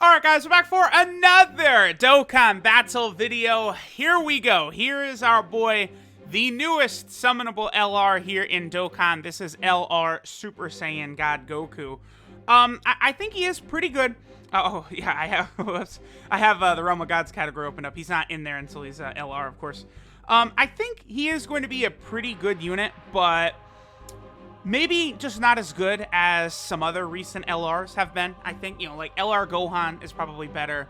Alright guys, we're back for another Dokkan battle video. Here we go. Here is our boy, the newest summonable LR here in Dokkan. This is LR Super Saiyan God Goku. I think he is pretty good. Oh, yeah, I have the Realm of Gods category opened up. He's not in there until he's LR, of course. I think he is going to be a pretty good unit, but maybe just not as good as some other recent LRs have been. I think, like LR Gohan is probably better.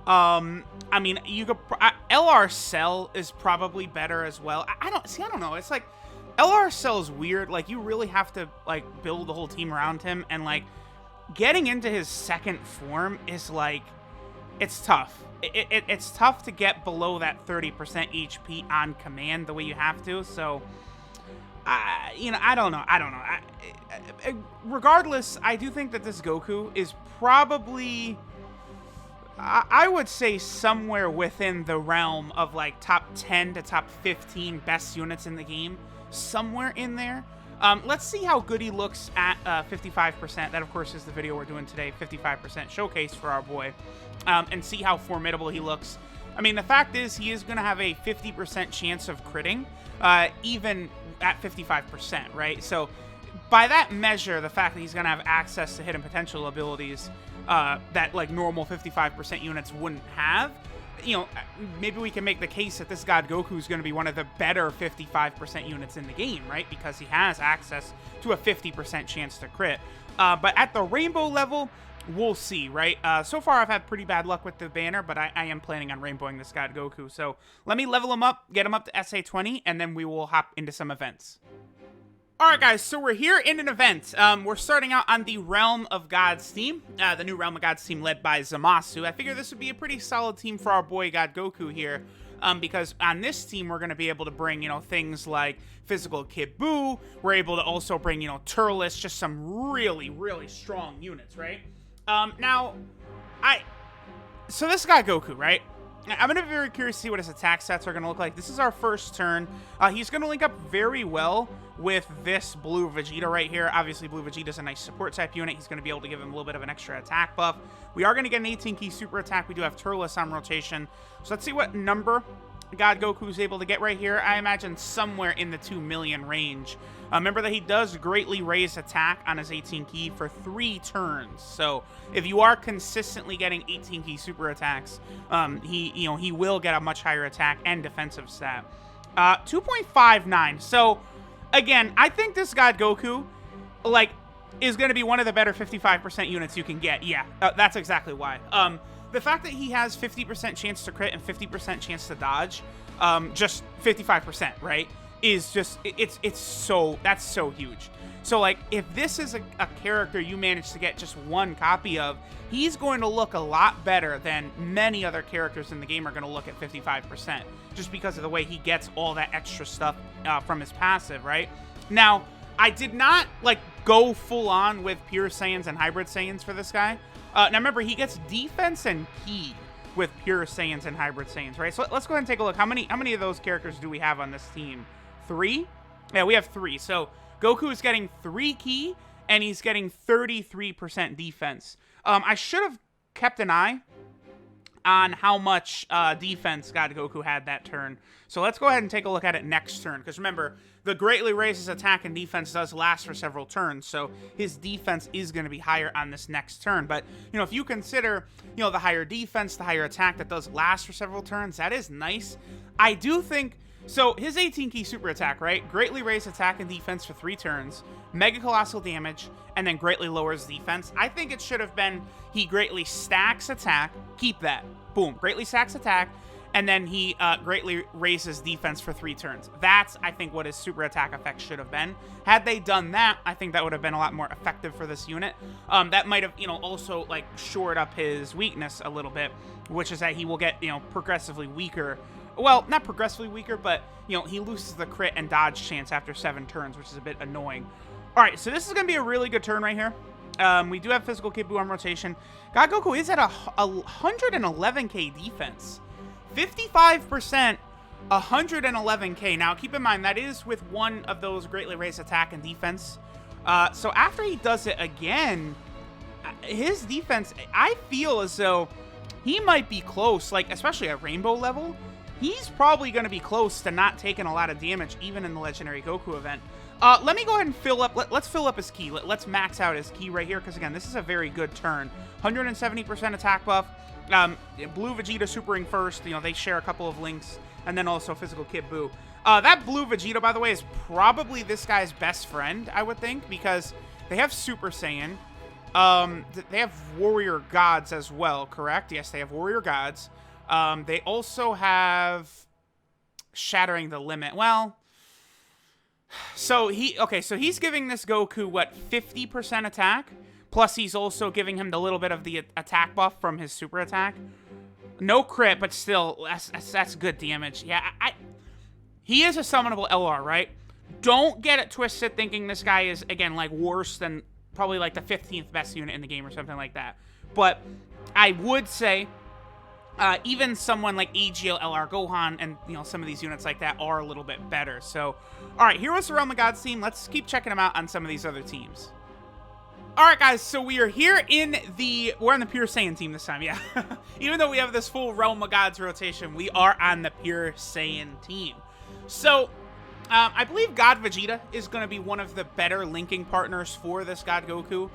I mean, you could LR Cell is probably better as well. I don't know. It's like LR Cell is weird. Like, you really have to like build the whole team around him, and like getting into his second form is like, it's tough. It's tough to get below that 30% HP on command the way you have to. So I don't know. Regardless, I do think that this Goku is probably, I would say, somewhere within the realm of like top 10 to top 15 best units in the game. Somewhere in there. Let's see how good he looks at 55%. That, of course, is the video we're doing today. 55% showcase for our boy. And see how formidable he looks. I mean, the fact is, he is going to have a 50% chance of critting, even at 55%, right? So, by that measure, the fact that he's going to have access to hidden potential abilities that, like, normal 55% units wouldn't have, maybe we can make the case that this God Goku is going to be one of the better 55% units in the game, right? Because he has access to a 50% chance to crit. But at the rainbow level, we'll see, right? So far, I've had pretty bad luck with the banner, but I am planning on rainbowing this God Goku. So let me level him up, get him up to SA20, and then we will hop into some events. Alright guys, so we're here in an event. We're starting out on the Realm of Gods team, the new Realm of Gods team led by Zamasu. I figure this would be a pretty solid team for our boy God Goku here, because on this team we're going to be able to bring, things like Physical Kid Buu. We're able to also bring, Turles, just some really, really strong units, right? So this guy Goku, right? I'm going to be very curious to see what his attack stats are going to look like. This is our first turn. He's going to link up very well with this Blue Vegeta right here. Obviously, Blue Vegeta is a nice support type unit. He's going to be able to give him a little bit of an extra attack buff. We are going to get an 18-key super attack. We do have Turles on rotation. So let's see what number God Goku is able to get right here. I imagine somewhere in the 2 million range. Remember that he does greatly raise attack on his 18-key for 3 turns. So if you are consistently getting 18-key super attacks, he will get a much higher attack and defensive stat. 2.59. So again, I think this God Goku, like, is going to be one of the better 55% units you can get. Yeah, that's exactly why. The fact that he has 50% chance to crit and 50% chance to dodge, just 55%, right? Is just, that's so huge. So, like, if this is a character you manage to get just one copy of, he's going to look a lot better than many other characters in the game are going to look at 55%, just because of the way he gets all that extra stuff from his passive, right? Now, I did not, like, go full on with pure Saiyans and hybrid Saiyans for this guy. Now, remember, he gets defense and ki with pure Saiyans and hybrid Saiyans, right? So let's go ahead and take a look. How many of those characters do we have on this team? 3? Yeah, we have 3. So Goku is getting 3 ki, and he's getting 33% defense. I should have kept an eye on how much defense God Goku had that turn. So let's go ahead and take a look at it next turn. Because remember, the greatly raises attack and defense does last for several turns. So his defense is going to be higher on this next turn. But, if you consider, the higher defense, the higher attack that does last for several turns, that is nice. I do think, so his 18-key super attack, right? Greatly raise attack and defense for 3 turns, mega colossal damage, and then greatly lowers defense. I think it should have been he greatly stacks attack, keep that, boom, greatly stacks attack, and then he greatly raises defense for 3 turns. That's, I think, what his super attack effect should have been. Had they done that, I think that would have been a lot more effective for this unit. That might have, also, like, shored up his weakness a little bit, which is that he will get, progressively weaker. Well, not progressively weaker, but, he loses the crit and dodge chance after 7 turns, which is a bit annoying. All right, so this is going to be a really good turn right here. We do have Physical Kid Buu on rotation. God Goku is at a 111k defense. 55%, 111k. Now, keep in mind, that is with one of those greatly raised attack and defense. So after he does it again, his defense, I feel as though he might be close, like, especially at Rainbow level. He's probably going to be close to not taking a lot of damage, even in the Legendary Goku event. Let me go ahead and fill up. Let's fill up his ki. Let's max out his ki right here, because, again, this is a very good turn. 170% attack buff. Blue Vegeta supering first. You know, they share a couple of links, and then also Physical Kid Buu. That Blue Vegeta, by the way, is probably this guy's best friend, I would think, because they have Super Saiyan. They have Warrior Gods as well, correct? Yes, they have Warrior Gods. They also have Shattering the Limit. Well, so he's giving this Goku, what, 50% attack? Plus, he's also giving him the little bit of the attack buff from his super attack. No crit, but still, that's good damage. Yeah, he is a summonable LR, right? Don't get it twisted thinking this guy is, again, like, worse than probably, like, the 15th best unit in the game or something like that. But I would say even someone like AGL LR Gohan and, you know, some of these units like that are a little bit better. So, all right, here was the Realm of Gods team. Let's keep checking them out on some of these other teams. All right, guys, so we are here we're on the Pure Saiyan team this time, yeah. Even though we have this full Realm of Gods rotation, we are on the Pure Saiyan team. So, I believe God Vegeta is going to be one of the better linking partners for this God Goku,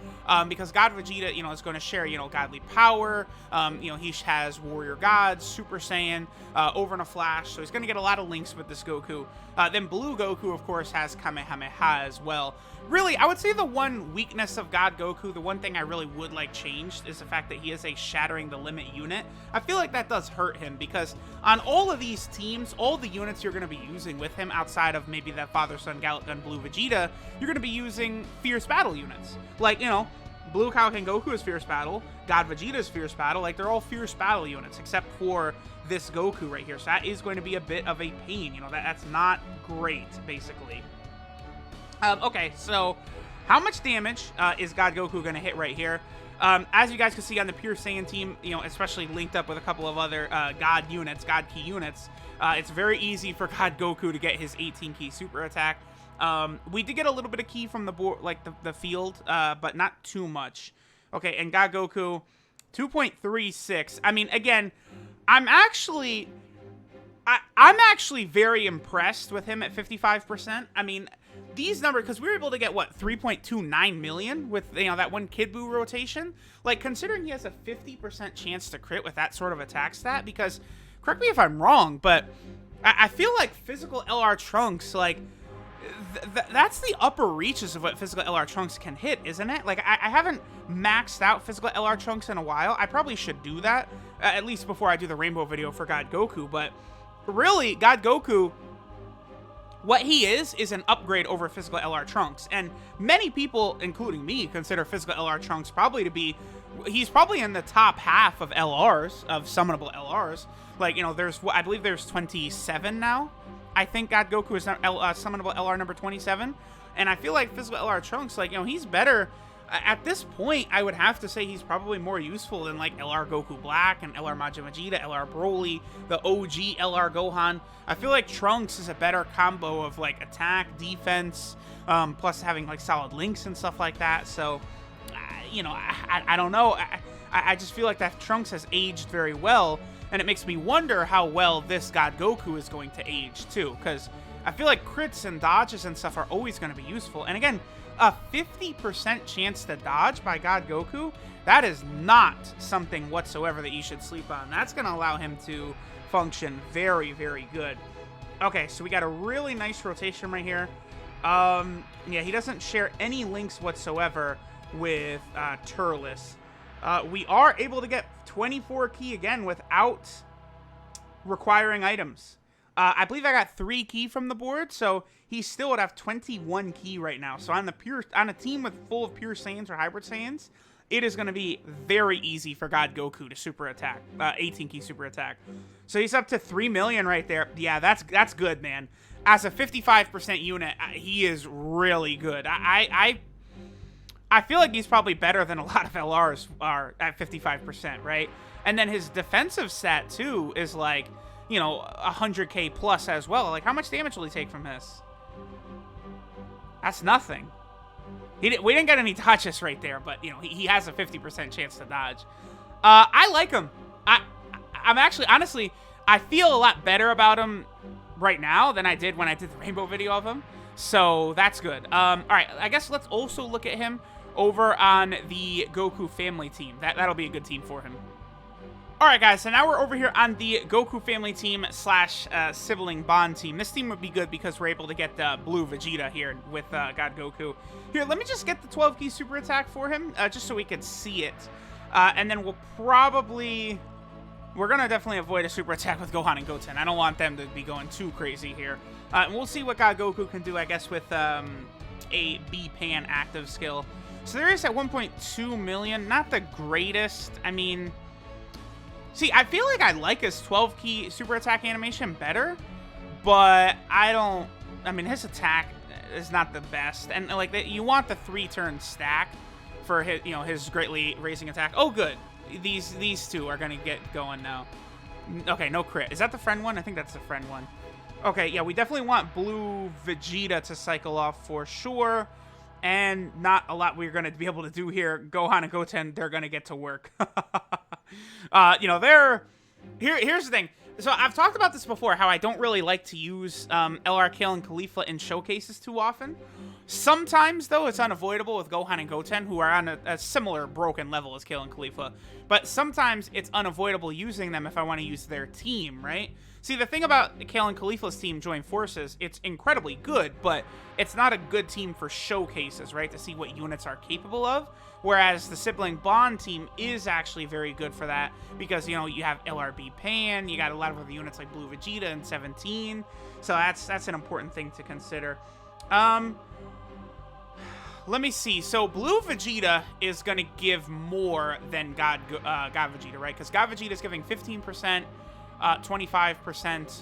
because God Vegeta, you know, is going to share, you know, godly power. You know, he has Warrior Gods, Super Saiyan, over in a flash, so he's going to get a lot of links with this Goku. Then Blue Goku, of course, has Kamehameha as well. Really, I would say the one weakness of God Goku, the one thing I really would like changed, is the fact that he is a Shattering the Limit unit. I feel like that does hurt him, because on all of these teams, all the units you're going to be using with him, outside of maybe that Father, Son, Gun, Blue Vegeta, you're going to be using Fierce Battle units. Like, you know, Blue Kaioken Goku is Fierce Battle, God Vegeta is Fierce Battle, like, they're all Fierce Battle units, except for this Goku right here. So that is going to be a bit of a pain, you know, that's not great, basically. Okay, so how much damage is God Goku going to hit right here? As you guys can see on the Pure Saiyan team, you know, especially linked up with a couple of other God Ki units, it's very easy for God Goku to get his 18 Ki super attack. We did get a little bit of Ki from the board, like the field, but not too much. Okay, and God Goku, 2.36. I mean, again, I'm actually very impressed with him at 55%. I mean, these numbers, because we were able to get, what, 3.29 million with, you know, that one Kid Buu rotation. Like, considering he has a 50% chance to crit with that sort of attack stat, because, correct me if I'm wrong, but I feel like Physical LR Trunks, like, that's the upper reaches of what Physical LR Trunks can hit, isn't it? Like, I haven't maxed out Physical LR Trunks in a while. I probably should do that, at least before I do the Rainbow video for God Goku, but really, God Goku, what he is an upgrade over Physical LR Trunks. And many people, including me, consider Physical LR Trunks probably to be, he's probably in the top half of LRs, of summonable LRs. Like, you know, I believe there's 27 now. I think God Goku is summonable LR number 27. And I feel like Physical LR Trunks, like, you know, he's better. At this point, I would have to say he's probably more useful than, like, LR Goku Black and LR Majin Vegeta, LR Broly, the OG LR Gohan. I feel like Trunks is a better combo of, like, attack, defense, plus having, like, solid links and stuff like that. So, you know, I don't know. I just feel like that Trunks has aged very well, and it makes me wonder how well this God Goku is going to age, too, because I feel like crits and dodges and stuff are always going to be useful. And again, a 50% chance to dodge by God Goku, that is not something whatsoever that you should sleep on. That's going to allow him to function very, very good. Okay, so we got a really nice rotation right here. Yeah, he doesn't share any links whatsoever with Turles. We are able to get 24 Ki again without requiring items. I believe I got 3 Ki from the board, so he still would have 21 Ki right now. So on a team full of Pure Saiyans or Hybrid Saiyans, it is going to be very easy for God Goku to super attack, 18 Ki super attack. So he's up to 3 million right there. Yeah, that's good, man. As a 55% unit, he is really good. I feel like he's probably better than a lot of LRs are at 55%, right? And then his defensive stat, too, is like, you know, 100k plus as well. Like, how much damage will he take from this? That's nothing. We didn't get any dodges right there, but, you know, he has a 50% chance to dodge. I like him. I'm actually, honestly, I feel a lot better about him right now than I did when I did the rainbow video of him. So that's good. All right, I guess let's also look at him over on the Goku family team. That'll be a good team for him. All right, guys, so now we're over here on the Goku family team slash sibling bond team. This team would be good because we're able to get the blue Vegeta here with God Goku. Here, let me just get the 12 key super attack for him, just so we can see it. And then we'll probably... We're going to definitely avoid a super attack with Gohan and Goten. I don't want them to be going too crazy here. And we'll see what God Goku can do, I guess, with a B-Pan active skill. So there is at 1.2 million. Not the greatest. I mean... See, I feel like I like his 12-key super attack animation better, but I mean, his attack is not the best. And, like, you want the 3-turn stack for his, you know, his greatly raising attack. Oh, good. These two are going to get going now. Okay, no crit. Is that the friend one? I think that's the friend one. Okay, yeah, we definitely want blue Vegeta to cycle off for sure. And not a lot we're going to be able to do here. Gohan and Goten, they're going to get to work. You know, here's the thing. So I've talked about this before, how I don't really like to use LR Kale and Khalifa in showcases too often. Sometimes, though, it's unavoidable with Gohan and Goten, who are on a similar broken level as Kale and Khalifa. But sometimes it's unavoidable using them if I want to use their team, right? See, the thing about Kale and Khalifa's team join forces, it's incredibly good, but it's not a good team for showcases, right? To see what units are capable of. Whereas the sibling bond team is actually very good for that because, you know, you have LRB Pan, you got a lot of other units like Blue Vegeta and 17. So that's an important thing to consider. Let me see. So Blue Vegeta is going to give more than God Vegeta, right? Because God Vegeta is giving 15%, 25%,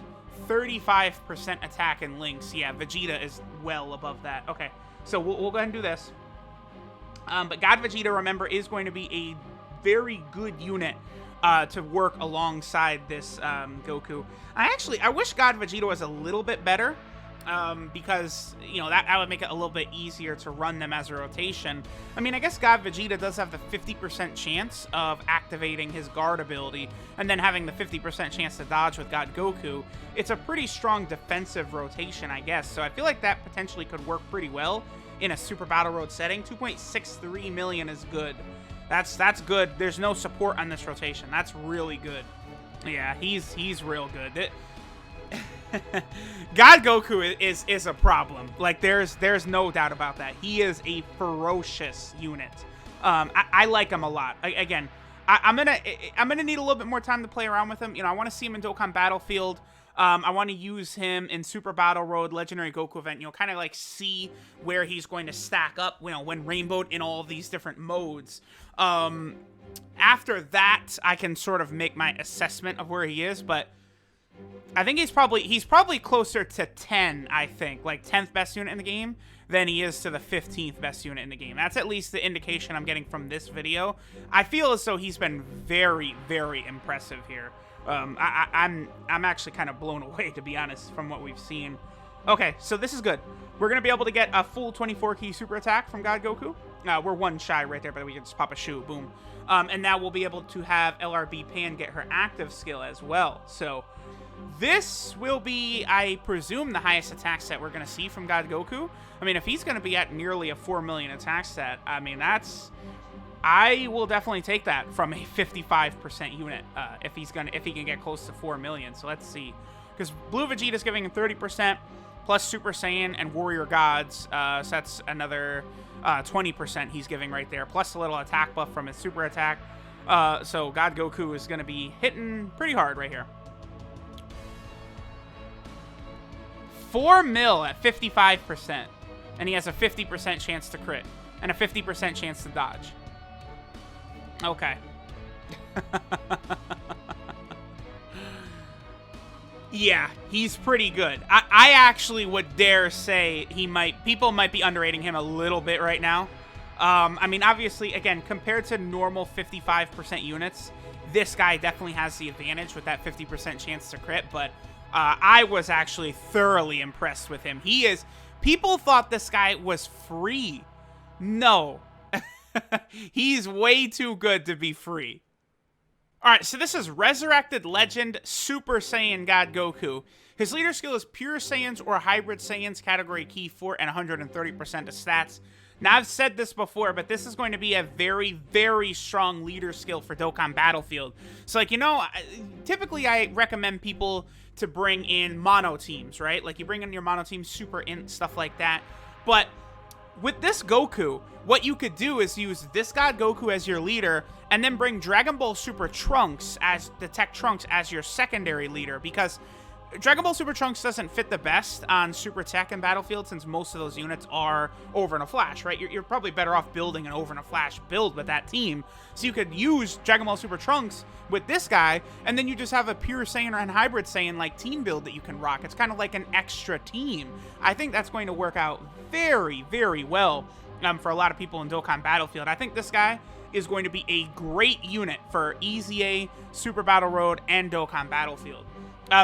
35% attack and links. Yeah, Vegeta is well above that. Okay, so we'll go ahead and do this. But God Vegeta, remember, is going to be a very good unit to work alongside this Goku. I wish God Vegeta was a little bit better because, you know, that would make it a little bit easier to run them as a rotation. I mean, I guess God Vegeta does have the 50% chance of activating his guard ability and then having the 50% chance to dodge with God Goku. It's a pretty strong defensive rotation, I guess. So I feel like that potentially could work pretty well in a Super Battle Road setting. 2.63 million is good. That's good. There's no support on this rotation. That's really good. Yeah, he's real good. God Goku is a problem. Like, there's no doubt about that. He is a ferocious unit. I like him a lot. Again, I'm gonna need a little bit more time to play around with him. You know, I want to see him in Dokkan Battlefield. I want to use him in Super Battle Road, Legendary Goku event, you know, kind of like see where he's going to stack up, you know, when rainbowed in all of these different modes. After that, I can sort of make my assessment of where he is, but I think he's probably closer to 10, I think, like 10th best unit in the game than he is to the 15th best unit in the game. That's at least the indication I'm getting from this video. I feel as though he's been very, very impressive here. I'm actually kind of blown away, to be honest, from what we've seen. Okay, so this is good. We're going to be able to get a full 24-key super attack from God Goku. We're one shy right there, but we can just pop a shoe. Boom. And now we'll be able to have LRB Pan get her active skill as well. So this will be, I presume, the highest attack set we're going to see from God Goku. I mean, if he's going to be at nearly a 4 million attack set, I mean, I will definitely take that from a 55% unit if he can get close to 4 million. So let's see, because Blue Vegeta is giving him 30% plus Super Saiyan and Warrior Gods, so that's another 20% he's giving right there, plus a little attack buff from his super attack. So God Goku is going to be hitting pretty hard right here. 4 mil at 55%, and he has a 50% chance to crit and a 50% chance to dodge. Okay. Yeah, he's pretty good. I actually would dare say people might be underrating him a little bit right now. I mean, obviously, again, compared to normal 55% units, this guy definitely has the advantage with that 50% chance to crit, but I was actually thoroughly impressed with him. People thought this guy was free No. He's way too good to be free. Alright, so this is Resurrected Legend Super Saiyan God Goku. His leader skill is Pure Saiyans or Hybrid Saiyans, category key 4 and 130% of stats. Now, I've said this before, but this is going to be a very, very strong leader skill for Dokkan Battlefield. So, like, you know, typically I recommend people to bring in mono teams, right? Like, you bring in your mono team, Super Int, stuff like that. But with this Goku, what you could do is use this God Goku as your leader, and then bring Dragon Ball Super Trunks as the Tech Trunks as your secondary leader, because Dragon Ball Super Trunks doesn't fit the best on Super Tech and Battlefield, since most of those units are over in a flash, right? You're probably better off building an over in a flash build with that team. So you could use Dragon Ball Super Trunks with this guy, and then you just have a Pure Saiyan and Hybrid Saiyan like team build that you can rock. It's kind of like an extra team. I think that's going to work out very, very well for a lot of people in Dokkan Battlefield. I think this guy is going to be a great unit for EZA, Super Battle Road, and Dokkan Battlefield.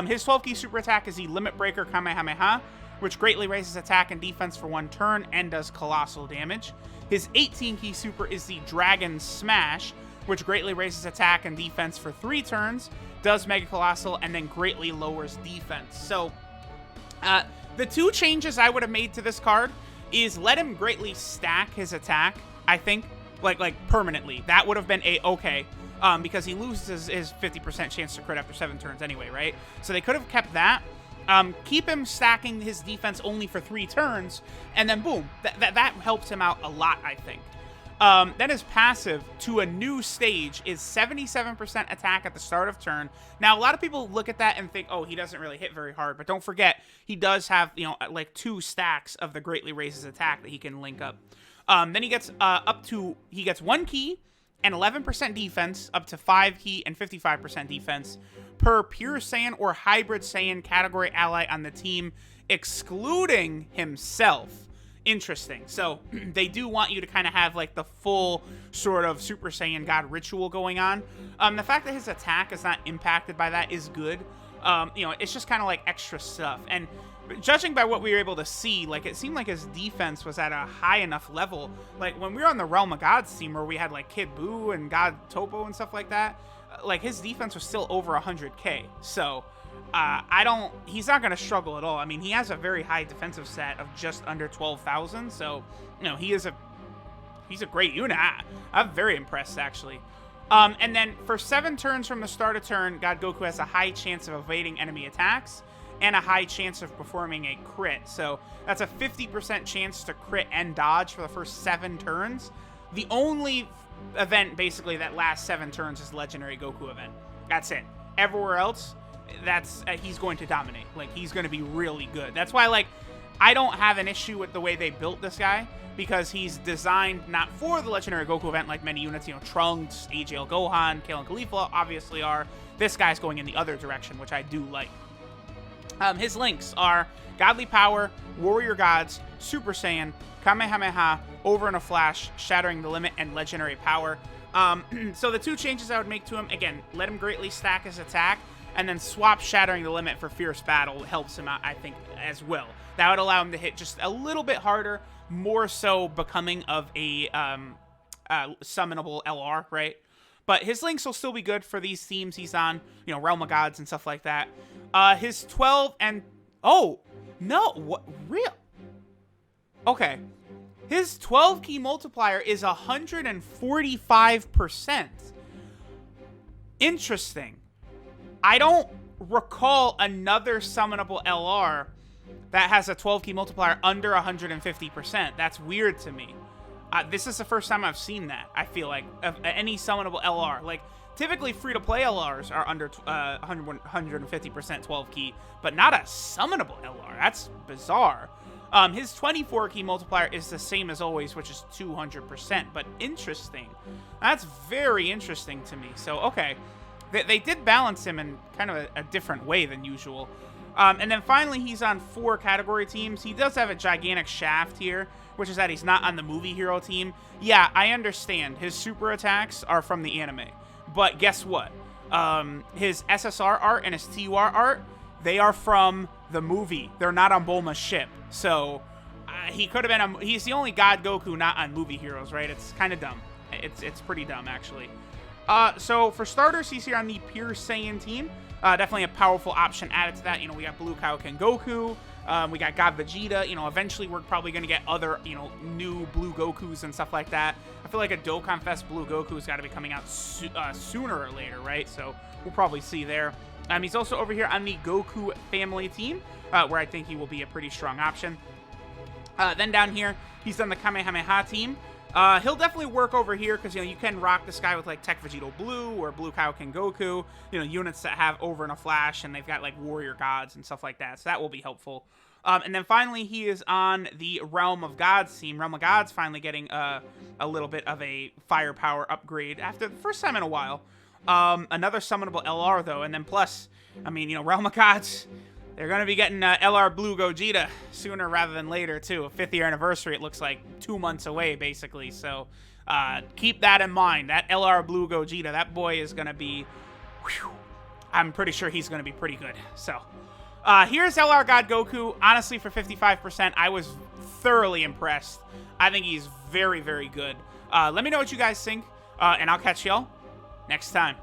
His 12-key super attack is the Limit Breaker Kamehameha, which greatly raises attack and defense for 1 turn and does colossal damage. His 18-key super is the Dragon Smash, which greatly raises attack and defense for 3 turns, does Mega Colossal, and then greatly lowers defense. So, the 2 changes I would have made to this card is let him greatly stack his attack, I think, like permanently. That would have been okay. Because he loses his 50% chance to crit after 7 turns anyway, right? So they could have kept that. Keep him stacking his defense only for 3 turns, and then boom, that helps him out a lot, I think. Then his passive to a new stage is 77% attack at the start of turn. Now, a lot of people look at that and think, oh, he doesn't really hit very hard, but don't forget, he does have, you know, like 2 stacks of the greatly raises attack that he can link up. Then he gets he gets 1 key, and 11% defense, up to 5 key and 55% defense per Pure Saiyan or Hybrid Saiyan category ally on the team, excluding himself. Interesting. So they do want you to kind of have like the full sort of Super Saiyan God ritual going on. The fact that his attack is not impacted by that is good. You know, it's just kind of like extra stuff. And judging by what we were able to see, like, it seemed like his defense was at a high enough level. Like, when we were on the Realm of Gods team where we had, like, Kid Buu and God Topo and stuff like that, like, his defense was still over 100k. So, he's not going to struggle at all. I mean, he has a very high defensive set of just under 12,000. So, you know, he's a great unit. I'm very impressed, actually. And then for 7 turns from the start of turn, God Goku has a high chance of evading enemy attacks and a high chance of performing a crit. So that's a 50% chance to crit and dodge for the first 7 turns. The only event, basically, that lasts 7 turns is Legendary Goku event. That's it. Everywhere else, that's he's going to dominate. Like, he's going to be really good. That's why, like, I don't have an issue with the way they built this guy, because he's designed not for the Legendary Goku event like many units, you know, Trunks, AGL Gohan, Kale and Khalifa obviously are. This guy's going in the other direction, which I do like. His links are Godly Power, Warrior Gods, Super Saiyan, Kamehameha, Over in a Flash, Shattering the Limit, and Legendary Power. So the 2 changes I would make to him, again, let him greatly stack his attack, and then swap Shattering the Limit for Fierce Battle helps him out, I think, as well. That would allow him to hit just a little bit harder, more so becoming of a summonable LR, right? But his links will still be good for these themes he's on, you know, Realm of Gods and stuff like that. His 12 and... Oh, no, what? Real? Okay. His 12 key multiplier is 145%. Interesting. I don't recall another summonable LR that has a 12 key multiplier under 150%. That's weird to me. This is the first time I've seen that, I feel like, of any summonable LR. Like, typically free-to-play LRs are under 150% 12 key, but not a summonable LR. That's bizarre. His 24 key multiplier is the same as always, which is 200%, but interesting. That's very interesting to me. So, okay. They did balance him in kind of a different way than usual. And then finally, he's on 4 category teams. He does have a gigantic shaft here, which is that he's not on the movie hero team. Yeah, I understand. His super attacks are from the anime. But guess what? His SSR art and his TUR art, they are from the movie. They're not on Bulma's ship. So he could have been he's the only God Goku not on movie heroes, right? It's kind of dumb. It's pretty dumb, actually. So for starters, he's here on the Pure Saiyan team. Definitely a powerful option added to that. You know, we got Blue Kaioken Goku. We got God Vegeta. You know, eventually we're probably going to get other, you know, new Blue Gokus and stuff like that. I feel like a Dokkan Fest Blue Goku's got to be coming out sooner or later, right? So we'll probably see there. He's also over here on the Goku family team, where I think he will be a pretty strong option. Then down here, he's on the Kamehameha team. He'll definitely work over here because, you know, you can rock this guy with, like, Tech Vegito Blue or Blue Kaioken Goku, you know, units that have Over and a Flash, and they've got, like, Warrior Gods and stuff like that, so that will be helpful. And then finally, he is on the Realm of Gods team. Realm of Gods finally getting a little bit of a firepower upgrade after the first time in a while. Another summonable LR, though, and then plus, I mean, you know, Realm of Gods, they're going to be getting LR Blue Gogeta sooner rather than later, too. A 5th year anniversary, it looks like 2 months away, basically. So keep that in mind. That LR Blue Gogeta, that boy is going to be... Whew, I'm pretty sure he's going to be pretty good. So here's LR God Goku. Honestly, for 55%, I was thoroughly impressed. I think he's very, very good. Let me know what you guys think, and I'll catch y'all next time.